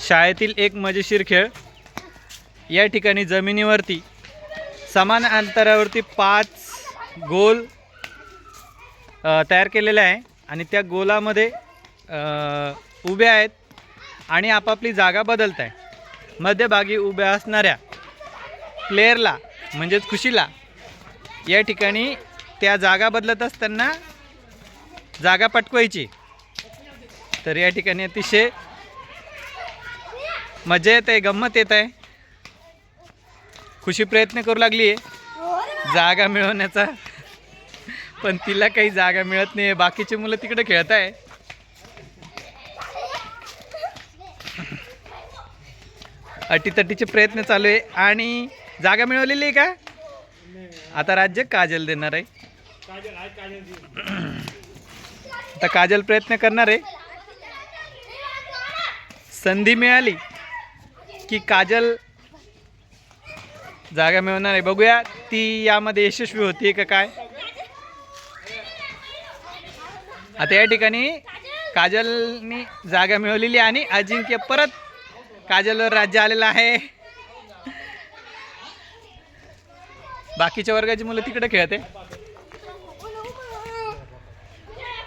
शाळेतील एक मजेशीर खेळ। या ठिकाणी जमिनीवरती समान अंतरावरती 5 गोल तयार केलेले आहे आणि त्या गोलामध्ये उभे आहेत आणि आपापली जागा बदलत आहे। मध्यभागी उभ्या असणाऱ्या प्लेयरला म्हणजेच खुशीला या ठिकाणी त्या जागा बदलत असताना जागा पटकवायची। तर या ठिकाणी अतिशय मजा येत आहे, गंमत येत आहे। खुशी प्रयत्न करू लागली आहे जागा मिळवण्याचा, पण तिला काही जागा मिळत नाही। बाकीचे मुलं तिकडे खेळत आहे। अटीतटीचे प्रयत्न चालू आहे आणि जागा मिळवलेली आहे का? आता राज्य काजल देणार आहे। आता काजल प्रयत्न करणार आहे। संधी मिळाली की काजल जागा मिळवणार आहे। बघूया ती यामध्ये यशस्वी होती का काय। आता या ठिकाणी काजलनी जागा मिळवलेली आणि अजिंक्य परत काजलवर राज्य आलेलं आहे। बाकीच्या वर्गाची मुलं तिकडे खेळते।